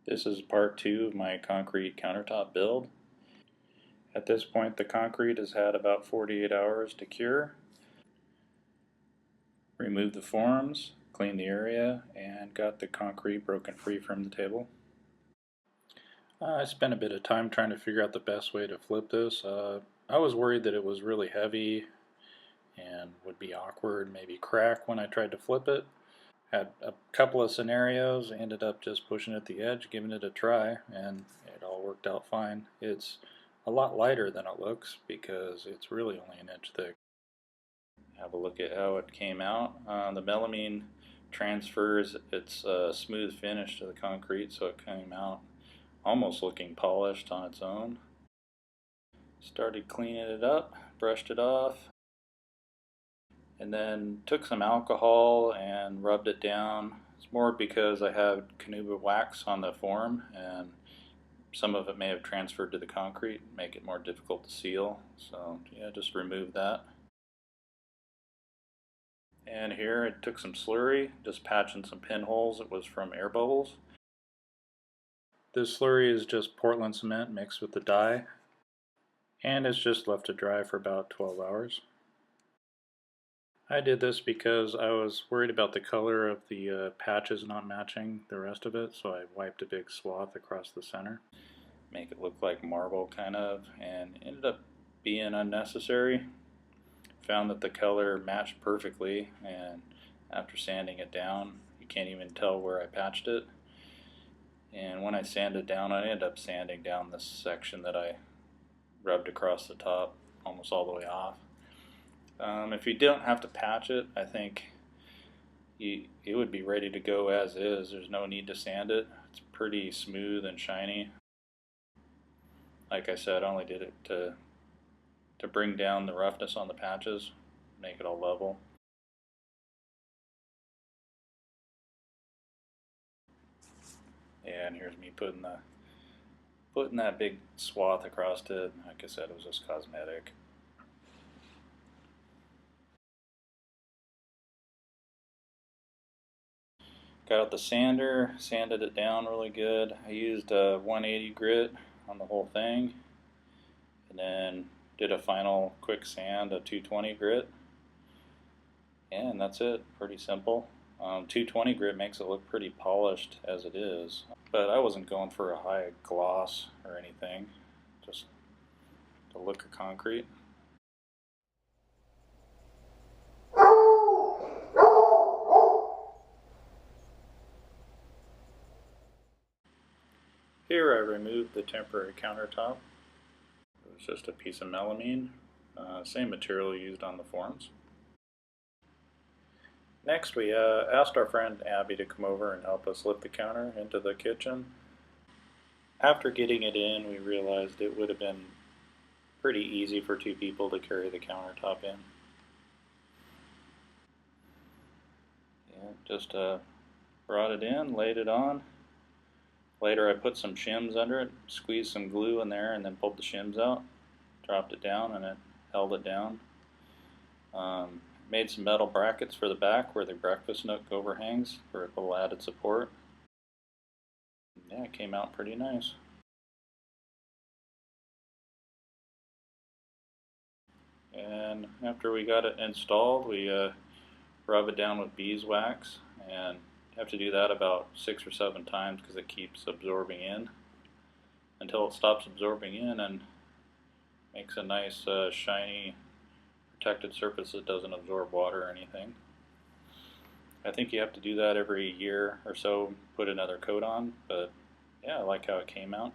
This is part 2 of my concrete countertop build. At this point the concrete has had about 48 hours to cure. Removed the forms, cleaned the area, and got the concrete broken free from the table. I spent a bit of time trying to figure out the best way to flip this. I was worried that it was really heavy and would be awkward, maybe crack when I tried to flip it. Had a couple of scenarios, ended up just pushing it at the edge, giving it a try, and it all worked out fine. It's a lot lighter than it looks because it's really only an inch thick. Have a look at how it came out. The melamine transfers its smooth finish to the concrete, so it came out almost looking polished on its own. Started cleaning it up, brushed it off, and then took some alcohol and rubbed it down. It's more because I have Canuba wax on the form and some of it may have transferred to the concrete, make it more difficult to seal. So yeah, just remove that. And here I took some slurry, just patching some pinholes. It was from air bubbles. This slurry is just Portland cement mixed with the dye, and it's just left to dry for about 12 hours. I did this because I was worried about the color of the patches not matching the rest of it, so I wiped a big swath across the center. Make it look like marble kind of, and ended up being unnecessary. Found that the color matched perfectly, and after sanding it down, you can't even tell where I patched it. And when I sanded down, I ended up sanding down this section that I rubbed across the top almost all the way off. If you don't have to patch it, I think it would be ready to go as is. There's no need to sand it. It's pretty smooth and shiny. Like I said, I only did it to bring down the roughness on the patches, make it all level. And here's me putting that big swath across it. Like I said, it was just cosmetic. Got out the sander, sanded it down really good. I used a 180 grit on the whole thing, and then did a final quick sand, a 220 grit, and that's it. Pretty simple. 220 grit makes it look pretty polished as it is, but I wasn't going for a high gloss or anything, just the look of concrete. Here I removed the temporary countertop. It was just a piece of melamine, same material used on the forms. Next we asked our friend Abby to come over and help us lift the counter into the kitchen. After getting it in, we realized it would have been pretty easy for two people to carry the countertop in. Yeah, just brought it in, laid it on. Later I put some shims under it, squeezed some glue in there, and then pulled the shims out, dropped it down, and it held it down. Made some metal brackets for the back where the breakfast nook overhangs for a little added support. Yeah, it came out pretty nice. And after we got it installed, we rub it down with beeswax, and you have to do that about 6 or 7 times because it keeps absorbing in until it stops absorbing in and makes a nice shiny protected surface that doesn't absorb water or anything. I think you have to do that every year or so, put another coat on, but yeah, I like how it came out.